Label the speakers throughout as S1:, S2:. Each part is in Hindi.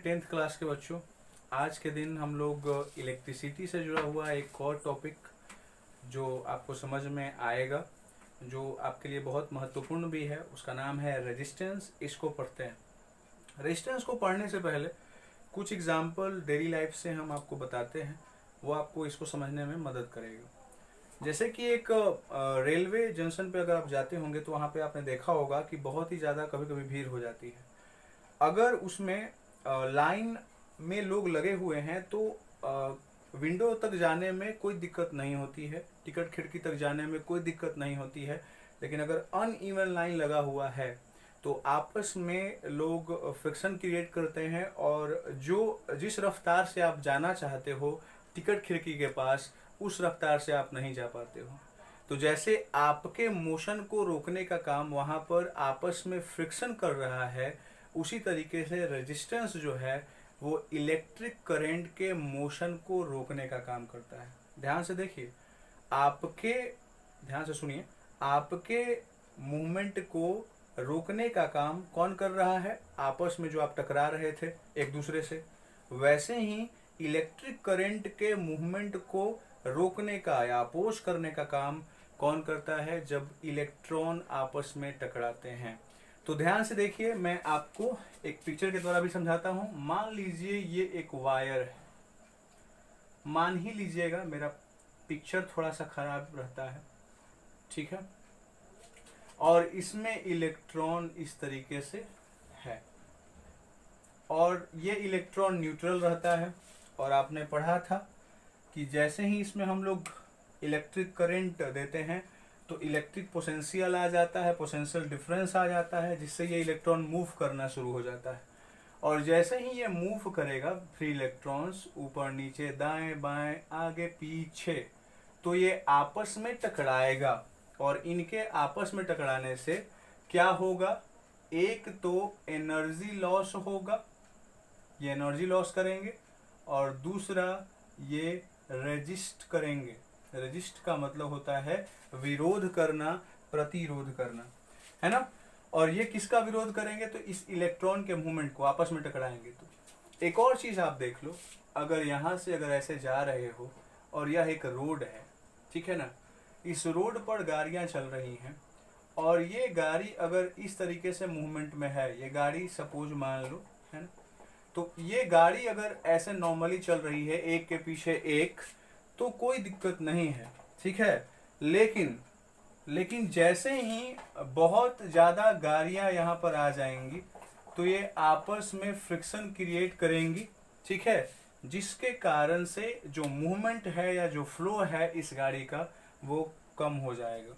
S1: टेंथ क्लास के बच्चों, आज के दिन हम लोग इलेक्ट्रिसिटी से जुड़ा हुआ एक और टॉपिक जो आपको समझ में आएगा, जो आपके लिए बहुत महत्वपूर्ण भी है, उसका नाम है रेजिस्टेंस। इसको पढ़ते हैं। रेजिस्टेंस को पढ़ने से पहले कुछ एग्जाम्पल डेली लाइफ से हम आपको बताते हैं, वो आपको इसको समझने में मदद करेगा। जैसे कि एक रेलवे जंक्शन पे अगर आप जाते होंगे तो वहाँ पे आपने देखा होगा कि बहुत ही ज़्यादा कभी कभी भीड़ हो जाती है। अगर उसमें लाइन में लोग लगे हुए हैं तो विंडो तक जाने में कोई दिक्कत नहीं होती है, टिकट खिड़की तक जाने में कोई दिक्कत नहीं होती है। लेकिन अगर अनइवन लाइन लगा हुआ है तो आपस में लोग फ्रिक्शन क्रिएट करते हैं और जिस रफ्तार से आप जाना चाहते हो टिकट खिड़की के पास, उस रफ्तार से आप नहीं जा पाते हो। तो जैसे आपके मोशन को रोकने का काम वहाँ पर आपस में फ्रिक्शन कर रहा है, उसी तरीके से रेजिस्टेंस जो है वो इलेक्ट्रिक करंट के मोशन को रोकने का काम करता है। ध्यान से देखिए, ध्यान से सुनिए, आपके मूवमेंट को रोकने का काम कौन कर रहा है? आपस में जो आप टकरा रहे थे एक दूसरे से, वैसे ही इलेक्ट्रिक करंट के मूवमेंट को रोकने का या अपोज करने का काम कौन करता है? जब इलेक्ट्रॉन आपस में टकराते हैं। तो ध्यान से देखिए, मैं आपको एक पिक्चर के द्वारा भी समझाता हूं। मान लीजिए ये एक वायर है, मान ही लीजिएगा, मेरा पिक्चर थोड़ा सा खराब रहता है, ठीक है, और इसमें इलेक्ट्रॉन इस तरीके से है और ये इलेक्ट्रॉन न्यूट्रल रहता है। और आपने पढ़ा था कि जैसे ही इसमें हम लोग इलेक्ट्रिक करंट देते हैं तो इलेक्ट्रिक पोटेंशियल आ जाता है, पोटेंशियल डिफरेंस आ जाता है, जिससे ये इलेक्ट्रॉन मूव करना शुरू हो जाता है। और जैसे ही ये मूव करेगा, फ्री इलेक्ट्रॉन्स ऊपर नीचे दाएं बाएं आगे पीछे, तो ये आपस में टकराएगा। और इनके आपस में टकराने से क्या होगा? एक तो एनर्जी लॉस होगा, ये एनर्जी लॉस करेंगे, और दूसरा ये रेजिस्ट करेंगे। रेजिस्ट का मतलब होता है विरोध करना, प्रतिरोध करना, है ना। और ये किसका विरोध करेंगे? तो इस इलेक्ट्रॉन के मूवमेंट को, आपस में टकराएंगे। तो एक और चीज आप देख लो, अगर यहाँ से अगर ऐसे जा रहे हो और यह एक रोड है, ठीक है ना, इस रोड पर गाड़ियां चल रही हैं और ये गाड़ी अगर इस तरीके से मूवमेंट में है, ये गाड़ी सपोज मान लो, है ना, तो ये गाड़ी अगर ऐसे नॉर्मली चल रही है एक के पीछे एक, तो कोई दिक्कत नहीं है, ठीक है। लेकिन जैसे ही बहुत ज़्यादा गाड़ियां यहाँ पर आ जाएंगी तो ये आपस में फ्रिक्शन क्रिएट करेंगी, ठीक है, जिसके कारण से जो मूवमेंट है या जो फ्लो है इस गाड़ी का वो कम हो जाएगा।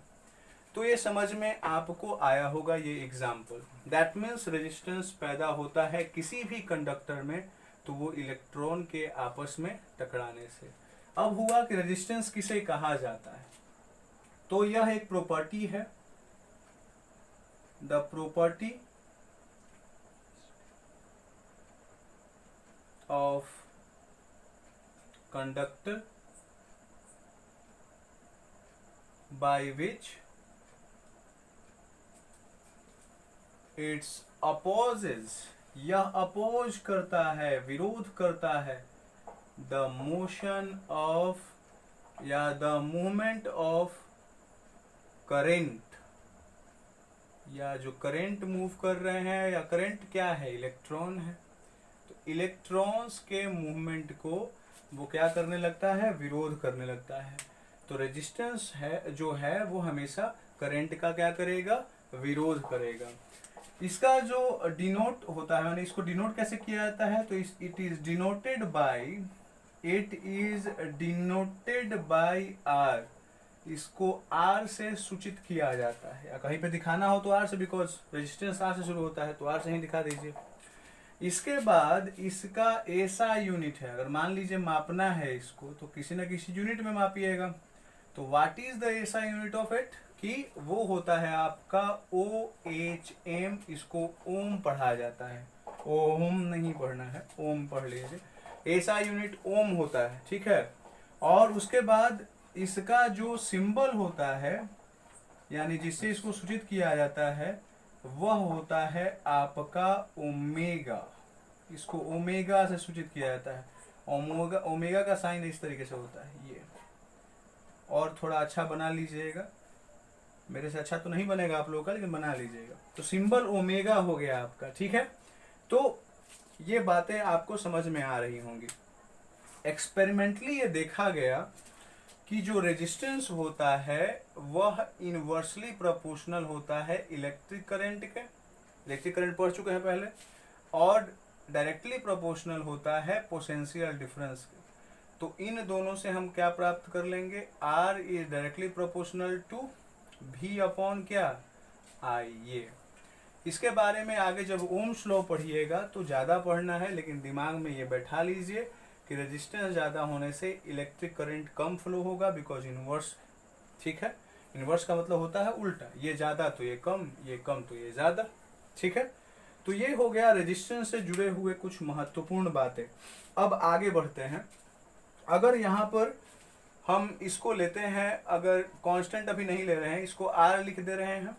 S1: तो ये समझ में आपको आया होगा ये एग्जाम्पल। दैट मीन्स रेजिस्टेंस पैदा होता है किसी भी कंडक्टर में, तो वो इलेक्ट्रॉन के आपस में टकराने से। अब हुआ कि रेजिस्टेंस किसे कहा जाता है, तो यह एक प्रॉपर्टी है, the property of conductor by which it's opposes, यह अपोज करता है, विरोध करता है, द मोशन ऑफ या द मूवमेंट ऑफ करेंट, या जो करंट मूव कर रहे हैं, या करंट क्या है? इलेक्ट्रॉन है। तो इलेक्ट्रॉन्स के मूवमेंट को वो क्या करने लगता है? विरोध करने लगता है। तो रेजिस्टेंस है जो है वो हमेशा करंट का क्या करेगा? विरोध करेगा। इसका जो डिनोट होता है, मैंने इसको डिनोट कैसे किया जाता है? तो it is denoted by R. इसको आर से सूचित किया जाता है, या कहीं पे दिखाना हो तो आर से, बिकॉज रेजिस्टेंस आर से शुरू होता है, तो आर से ही दिखा दीजिए। इसके बाद इसका ऐसा यूनिट है, अगर मान लीजिए मापना है इसको तो किसी न किसी यूनिट में मापिएगा। तो व्हाट इज द ऐसा यूनिट ऑफ इट? कि वो होता है आपका OHM, इसको ओम पढ़ा जाता है, ओम नहीं पढ़ना है, ओम पढ़ लीजिए। ऐसा यूनिट ओम होता है, ठीक है। और उसके बाद इसका जो सिंबल होता है, यानी जिससे इसको सूचित किया जाता है, वह होता है आपका ओमेगा। इसको ओमेगा से सूचित किया जाता है। ओमेगा ओमेगा का साइन इस तरीके से होता है ये। और थोड़ा अच्छा बना लीजिएगा, मेरे से अच्छा तो नहीं बनेगा आप लोगों का, लेकिन बना लीजिएगा। तो सिंबल ओमेगा हो गया आपका, ठीक है। तो ये बातें आपको समझ में आ रही होंगी। एक्सपेरिमेंटली ये देखा गया कि जो रेजिस्टेंस होता है वह इनवर्सली प्रोपोर्शनल होता है इलेक्ट्रिक करंट के। इलेक्ट्रिक करंट पढ़ चुके हैं पहले। और डायरेक्टली प्रोपोर्शनल होता है पोटेंशियल डिफरेंस के। तो इन दोनों से हम क्या प्राप्त कर लेंगे, R is directly proportional to V upon क्या, I। ये इसके बारे में आगे जब ओम्स लॉ पढ़िएगा तो ज़्यादा पढ़ना है, लेकिन दिमाग में ये बैठा लीजिए कि रेजिस्टेंस ज़्यादा होने से इलेक्ट्रिक करंट कम फ्लो होगा, बिकॉज इनवर्स, ठीक है। इनवर्स का मतलब होता है उल्टा, ये ज़्यादा तो ये कम, ये कम तो ये ज़्यादा, ठीक है। तो ये हो गया रेजिस्टेंस से जुड़े हुए कुछ महत्वपूर्ण बातें। अब आगे बढ़ते हैं। अगर यहाँ पर हम इसको लेते हैं, अगर कांस्टेंट अभी नहीं ले रहे हैं, इसको R लिख दे रहे हैं,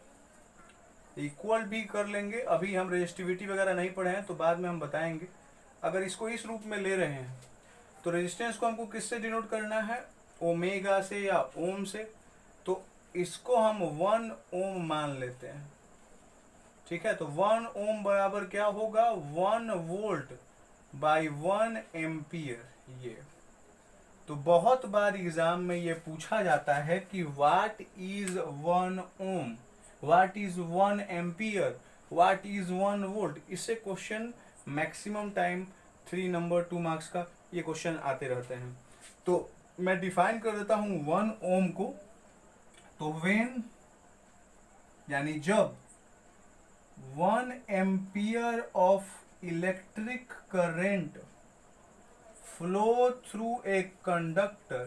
S1: इक्वल भी कर लेंगे। अभी हम रेजिस्टिविटी वगैरह नहीं पढ़े हैं तो बाद में हम बताएंगे। अगर इसको इस रूप में ले रहे हैं तो रेजिस्टेंस को हमको किससे डिनोट करना है, ओमेगा से या ओम से। तो इसको हम 1 ओम मान लेते हैं, ठीक है। तो 1 ओम बराबर क्या होगा, 1 वोल्ट बाई 1 एम्पियर। ये तो बहुत बार एग्जाम में ये पूछा जाता है कि what is 1 ohm, what is 1 ampere, what is 1 volt. इससे question maximum time 3 number 2 marks का ये क्वेश्चन आते रहते हैं। तो मैं डिफाइन कर देता हूं 1 ओम को। तो व्हेन यानी जब 1 ampere of electric current flow through a conductor,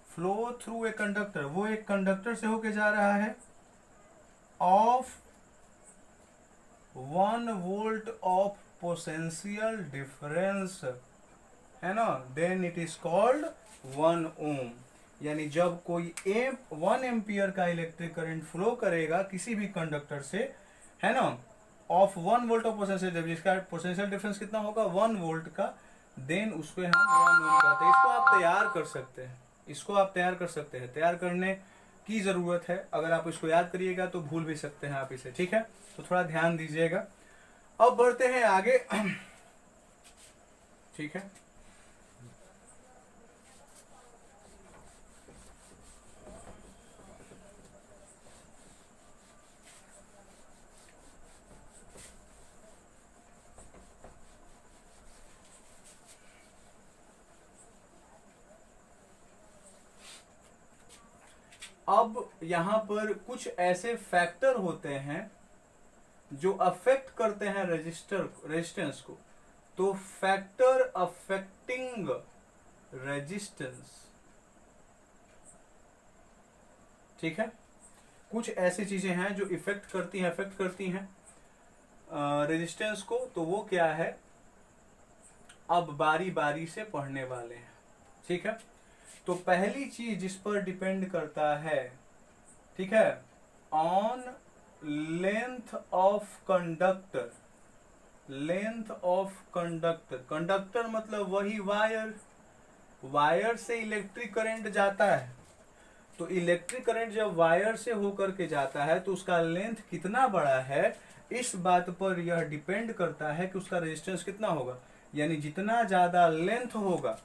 S1: flow through a conductor, वो एक कंडक्टर से होके जा रहा है, of 1 volt of potential difference, है ना, देन इट इज कॉल्ड 1 ओम। यानी जब कोई 1 एम्पियर का इलेक्ट्रिक करंट फ्लो करेगा किसी भी कंडक्टर से, है ना, ऑफ 1 वोल्ट ऑफ पोटेंशियल, जिसका पोटेंशियल डिफरेंस कितना होगा 1 वोल्ट का, देन उसको हम 1 ओम कहते हैं। इसको आप तैयार कर सकते हैं, इसको आप तैयार कर सकते हैं। तैयार करने की जरूरत है, अगर आप इसको याद करिएगा तो भूल भी सकते हैं आप इसे, ठीक है। तो थोड़ा ध्यान दीजिएगा। अब बढ़ते हैं आगे, ठीक है। अब यहां पर कुछ ऐसे फैक्टर होते हैं जो अफेक्ट करते हैं रेजिस्टेंस को। तो फैक्टर अफेक्टिंग रेजिस्टेंस, ठीक है। कुछ ऐसी चीजें हैं जो अफेक्ट करती हैं रेजिस्टेंस को। तो वो क्या है, अब बारी बारी से पढ़ने वाले हैं, ठीक है। तो पहली चीज जिस पर डिपेंड करता है, ठीक है, on length of conductor. Length of conductor, conductor मतलब वही वायर, वायर से इलेक्ट्रिक करंट जाता है। तो इलेक्ट्रिक करंट जब वायर से होकर के जाता है तो उसका लेंथ कितना बड़ा है, इस बात पर यह डिपेंड करता है कि उसका रेजिस्टेंस कितना होगा। यानी जितना ज्यादा लेंथ होगा,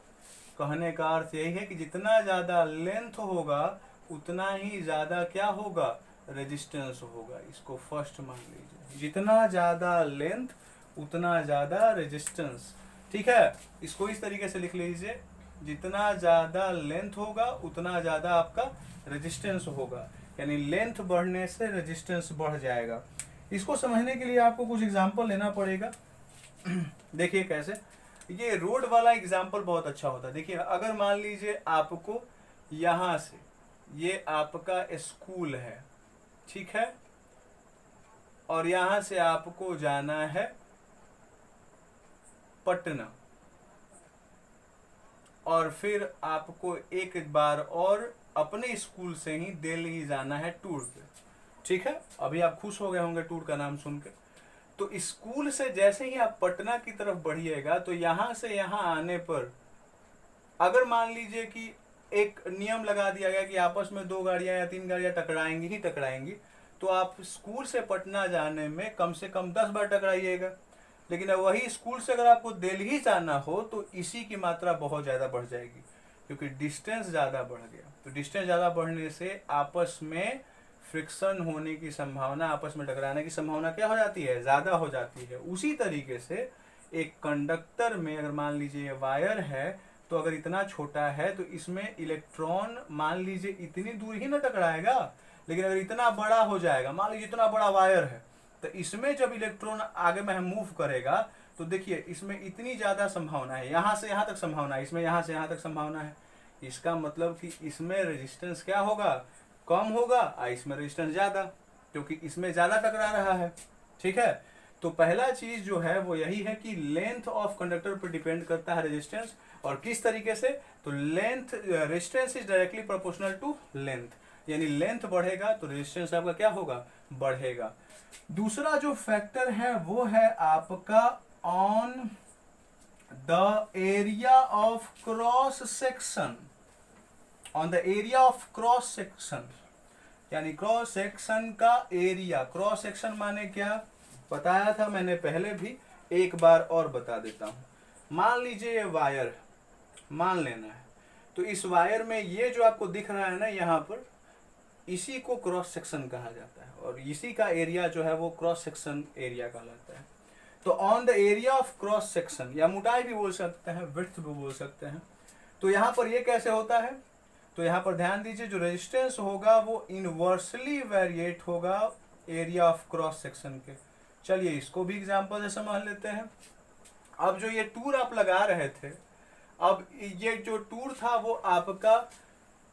S1: कहने का अर्थ यही है कि जितना ज्यादा लेंथ होगा उतना ही ज्यादा क्या होगा, रेजिस्टेंस होगा। इसको फर्स्ट मान लीजिए, जितना ज्यादा लेंथ उतना ज्यादा रेजिस्टेंस, ठीक है। इसको इस तरीके से लिख लीजिए, जितना ज्यादा लेंथ होगा उतना ज्यादा आपका रेजिस्टेंस होगा। यानी लेंथ बढ़ने से रेजिस्टेंस बढ़ जाएगा। इसको समझने के लिए आपको कुछ एग्जांपल लेना पड़ेगा। देखिए कैसे, ये रोड वाला एग्जांपल बहुत अच्छा होता है। देखिए अगर मान लीजिए आपको यहां से, ये आपका स्कूल है, ठीक है, और यहां से आपको जाना है पटना, और फिर आपको एक बार और अपने स्कूल से ही दिल्ली जाना है टूर पे, ठीक है। अभी आप खुश हो गए होंगे टूर का नाम सुन के। तो स्कूल से जैसे ही आप पटना की तरफ बढ़िएगा तो यहाँ से यहाँ आने पर अगर मान लीजिए कि एक नियम लगा दिया गया कि आपस में 2 गाड़ियां या 3 गाड़ियां टकराएंगी ही टकराएंगी, तो आप स्कूल से पटना जाने में कम से कम 10 बार टकराइएगा। लेकिन अब वही स्कूल से अगर आपको दिल्ली जाना हो तो इसी की मात्रा बहुत ज़्यादा बढ़ जाएगी, क्योंकि डिस्टेंस ज़्यादा बढ़ गया। तो डिस्टेंस ज़्यादा बढ़ने से आपस में फ्रिक्शन होने की संभावना, आपस में टकराने की संभावना क्या हो जाती है, ज़्यादा हो जाती है। उसी तरीके से एक कंडक्टर में अगर मान लीजिए ये वायर है, तो अगर इतना छोटा है तो इसमें इलेक्ट्रॉन मान लीजिए इतनी दूर ही ना टकराएगा, लेकिन अगर इतना बड़ा हो जाएगा, मान लीजिए इतना बड़ा वायर है, तो इसमें जब इलेक्ट्रॉन आगे में मूव करेगा तो देखिए इसमें इतनी ज़्यादा संभावना है, यहाँ से यहाँ तक संभावना है, इसमें यहाँ से यहाँ तक संभावना है। इसका मतलब कि इसमें रेजिस्टेंस क्या होगा, कम होगा, इसमें रेजिस्टेंस ज़्यादा, क्योंकि इसमें ज़्यादा टकरा रहा है। ठीक है, तो पहला चीज जो है वो यही है कि लेंथ ऑफ कंडक्टर पर डिपेंड करता है रेजिस्टेंस। और किस तरीके से, तो length, resistance is directly proportional to length, यानी लेंथ बढ़ेगा तो रेजिस्टेंस आपका क्या होगा, बढ़ेगा। दूसरा जो फैक्टर है वो है आपका on the area of cross section, on the area of cross section, यानी क्रॉस सेक्शन का एरिया। क्रॉस सेक्शन माने क्या, बताया था मैंने पहले भी, एक बार और बता देता हूं। मान लीजिए ये वायर मान लेना है, तो इस वायर में ये जो आपको दिख रहा है ना यहाँ पर, इसी को क्रॉस सेक्शन कहा जाता है, और इसी का एरिया जो है वो क्रॉस सेक्शन एरिया कहलाता है। तो on the area of cross section, या मोटाई भी बोल सकते हैं, विड्थ भी बोल सकते हैं। तो यहाँ पर ये कैसे होता है, तो यहाँ पर ध्यान दीजिए, जो रेजिस्टेंस होगा वो इनवर्सली वेरिएट होगा एरिया ऑफ क्रॉस सेक्शन के। चलिए इसको भी एग्जांपल से समझ लेते हैं। अब जो ये टूर आप लगा रहे थे, अब ये जो टूर था वो आपका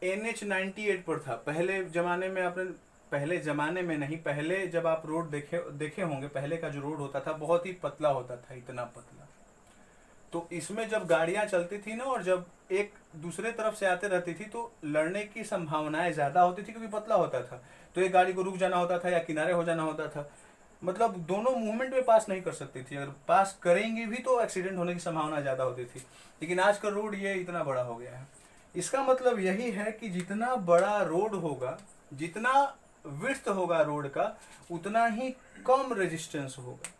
S1: NH98 पर था। पहले जमाने में आपने, पहले जमाने में नहीं, पहले जब आप रोड देखे होंगे, पहले का जो रोड होता था बहुत ही पतला होता था, इतना पतला। तो इसमें जब गाड़ियां चलती थी ना, और जब एक दूसरे तरफ से आते रहती थी तो लड़ने की संभावनाएं ज्यादा होती थी, क्योंकि पतला होता था। तो एक गाड़ी को रुक जाना होता था या किनारे हो जाना होता था, मतलब दोनों मूवमेंट में पास नहीं कर सकती थी। अगर पास करेंगी भी तो एक्सीडेंट होने की संभावना ज्यादा होती थी। लेकिन आज का रोड ये इतना बड़ा हो गया है। इसका मतलब यही है कि जितना बड़ा रोड होगा, जितना विड्थ होगा रोड का, उतना ही कम रेजिस्टेंस होगा।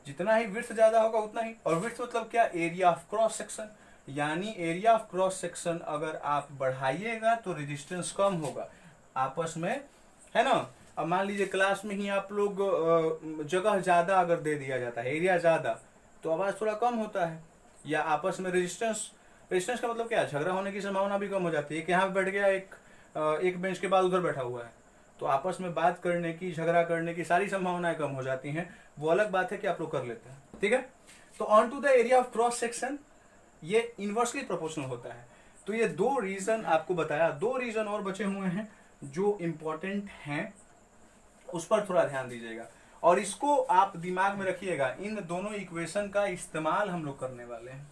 S1: जितना ही विड्थ ज्यादा होगा उतना ही, और विड्थ मतलब क्या, एरिया ऑफ क्रॉस सेक्शन, यानी एरिया ऑफ क्रॉस सेक्शन अगर आप बढ़ाइएगा तो रेजिस्टेंस कम होगा आपस में, है ना। अब मान लीजिए क्लास में ही आप लोग जगह ज्यादा अगर दे दिया जाता है, एरिया ज्यादा, तो आवाज थोड़ा कम होता है, या आपस में रेजिस्टेंस का मतलब क्या है, झगड़ा होने की संभावना भी कम हो जाती है। एक यहाँ पे बैठ गया, एक बेंच के बाद उधर बैठा हुआ है, तो आपस में बात करने की, झगड़ा करने की सारी संभावनाएं कम हो जाती हैं। वो अलग बात है कि आप लोग कर लेते हैं, ठीक है। तो on to the area of cross section, ये इनवर्सली प्रोपोर्शनल होता है। तो ये 2 रीजन आपको बताया, 2 रीजन और बचे हुए हैं जो इंपॉर्टेंट हैं, उस पर थोड़ा ध्यान दीजिएगा और इसको आप दिमाग में रखिएगा। इन दोनों इक्वेशन का इस्तेमाल हम लोग करने वाले हैं।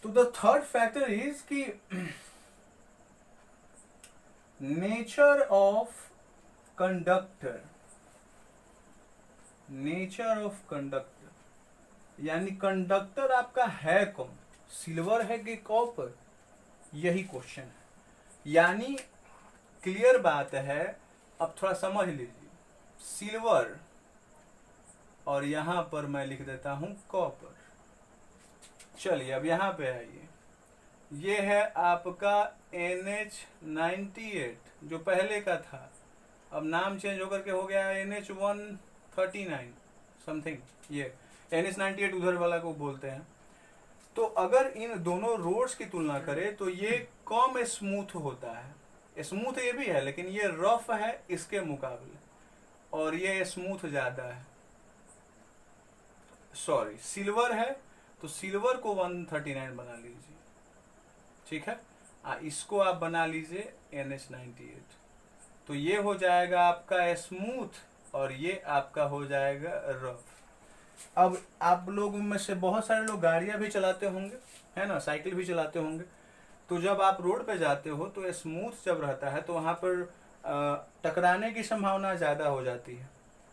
S1: तो द थर्ड फैक्टर इज कि nature of conductor, nature of conductor, यानी कंडक्टर आपका है कौन, सिल्वर है कि कॉपर, यही क्वेश्चन है। यानी क्लियर बात है, अब थोड़ा समझ लीजिए, सिल्वर और यहां पर मैं लिख देता हूं कॉपर। चलिए अब यहां पे आइए, ये है आपका NH98 जो पहले का था, अब नाम चेंज होकर के हो गया NH139 समथिंग, ये NH98 उधर वाला को बोलते हैं। तो अगर इन दोनों रोड्स की तुलना करें तो ये कम स्मूथ होता है, स्मूथ ये भी है लेकिन ये रफ है इसके मुकाबले, और ये स्मूथ ज्यादा है। सॉरी, सिल्वर है तो सिल्वर को 139 बना लीजिए, ठीक है। इसको आप बना लीजिए NH98, तो ये हो जाएगा आपका स्मूथ और ये आपका हो जाएगा रफ। अब आप लोगों में से बहुत सारे लोग गाड़ियां भी चलाते होंगे, है ना, साइकिल भी चलाते होंगे। तो जब आप रोड पे जाते हो तो स्मूथ जब रहता है तो वहाँ पर टकराने की संभावना ज़्यादा हो जाती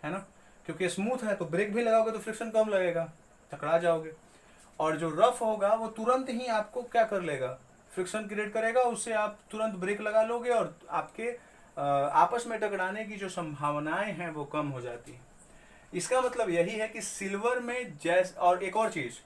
S1: है ना, क्योंकि स्मूथ है तो ब्रेक भी लगाओगे तो फ्रिक्शन कम लगेगा, टकरा जाओगे। और जो रफ होगा वो तुरंत ही आपको क्या कर लेगा, फ्रिक्शन क्रिएट करेगा, उससे आप तुरंत ब्रेक लगा लोगे और आपके आपस में टकराने की जो संभावनाएं हैं वो कम हो जाती है। इसका मतलब यही है कि सिल्वर में जैस, और एक और चीज,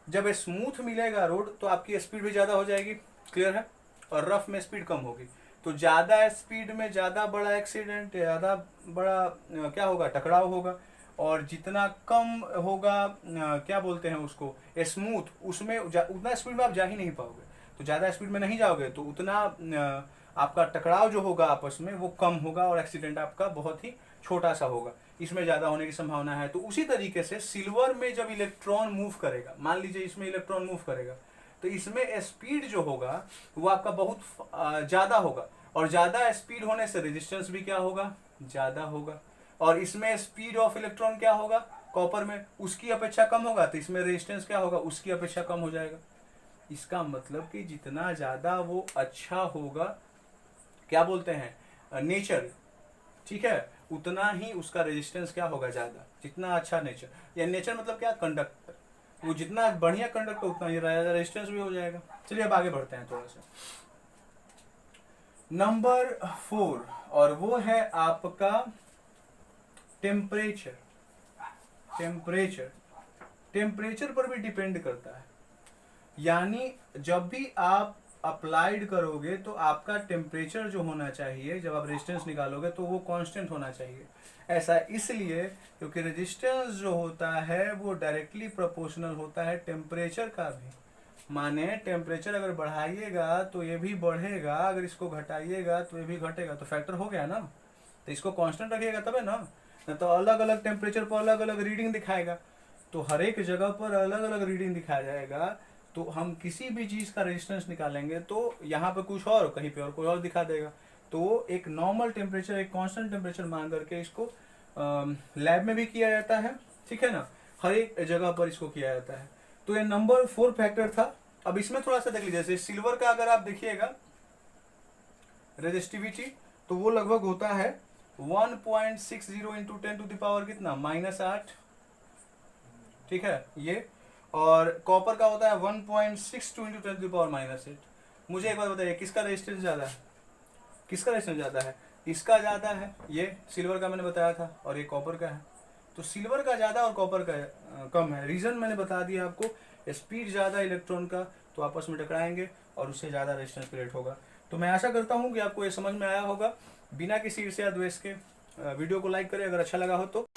S1: जब स्मूथ मिलेगा रोड तो आपकी स्पीड भी ज्यादा हो जाएगी, क्लियर है, और रफ में स्पीड कम होगी। तो ज्यादा स्पीड में ज्यादा बड़ा एक्सीडेंट, ज्यादा बड़ा क्या होगा, टकराव होगा। और जितना कम होगा क्या बोलते हैं उसको, स्मूथ, उसमें उतना स्पीड में आप जा ही नहीं पाओगे। तो ज्यादा स्पीड में नहीं जाओगे तो उतना आपका टकराव जो होगा आपस में वो कम होगा और एक्सीडेंट आपका बहुत ही छोटा सा होगा, इसमें ज्यादा होने की संभावना है। तो उसी तरीके से सिल्वर में जब इलेक्ट्रॉन मूव करेगा, मान लीजिए इसमें इलेक्ट्रॉन मूव करेगा, तो इसमें स्पीड जो होगा वो आपका बहुत ज्यादा होगा, और ज्यादा स्पीड होने से रेजिस्टेंस भी क्या होगा, ज्यादा होगा। और इसमें स्पीड ऑफ इलेक्ट्रॉन क्या होगा, कॉपर में, उसकी अपेक्षा कम होगा, तो इसमें रेजिस्टेंस क्या होगा, उसकी अपेक्षा कम हो जाएगा। इसका मतलब कि जितना ज्यादा वो अच्छा होगा, क्या बोलते हैं, नेचर, ठीक है, उतना ही उसका रेजिस्टेंस क्या होगा, ज्यादा। जितना अच्छा नेचर, या नेचर मतलब क्या, कंडक्टर, वो जितना बढ़िया कंडक्टर उतना ही ज्यादा रेजिस्टेंस भी हो जाएगा। चलिए अब आगे बढ़ते हैं थोड़ा सा। नंबर 4, और वो है आपका टेम्परेचर। टेम्परेचर पर भी डिपेंड करता है, यानी जब भी आप अप्लाइड करोगे तो आपका टेम्परेचर जो होना चाहिए, जब आप रेजिस्टेंस निकालोगे तो वो कांस्टेंट होना चाहिए। ऐसा इसलिए क्योंकि रेजिस्टेंस जो होता है वो डायरेक्टली प्रोपोर्शनल होता है टेम्परेचर का भी। माने टेम्परेचर अगर बढ़ाइएगा तो ये भी बढ़ेगा, अगर इसको घटाइएगा तो ये भी घटेगा, तो फैक्टर हो गया ना। तो इसको कांस्टेंट रखिएगा तब है ना, तो अलग अलग टेम्परेचर पर अलग अलग रीडिंग दिखाएगा, तो हर एक जगह पर अलग अलग रीडिंग दिखाया जाएगा। तो हम किसी भी चीज का रेजिस्टेंस निकालेंगे तो यहाँ पे कुछ और, कहीं पे और कोई और दिखा देगा। तो एक नॉर्मल टेम्परेचर, एक कांस्टेंट टेम्परेचर मान करके इसको लैब में भी किया जाता है, ठीक है ना, हर एक जगह पर इसको किया जाता है। तो ये नंबर 4 फैक्टर था। अब इसमें थोड़ा सा देख लीजिए, जैसे सिल्वर का अगर आप देखिएगा रेजिस्टिविटी, तो वो लगभग होता है 1.60 इंटू 10 टू द पावर कितना, -8, ठीक है ये। और कॉपर का होता है 1.62 इंटू 10 टू द पावर -8। मुझे एक बात बताइए, किसका रेजिस्टेंस ज्यादा है, किसका रेजिस्टेंस ज्यादा है, इसका ज्यादा है, ये सिल्वर का मैंने बताया था, और ये कॉपर का है। तो सिल्वर का ज्यादा और कॉपर का कम है। रीजन मैंने बता दिया आपको, स्पीड ज्यादा इलेक्ट्रॉन का तो आपस में टकराएंगे और उससे ज्यादा रेजिस्टेंस क्रिएट होगा। तो मैं आशा करता हूं कि आपको ये समझ में आया होगा। बिना किसी ईर्ष्या द्वेष के वीडियो को लाइक करें अगर अच्छा लगा हो तो।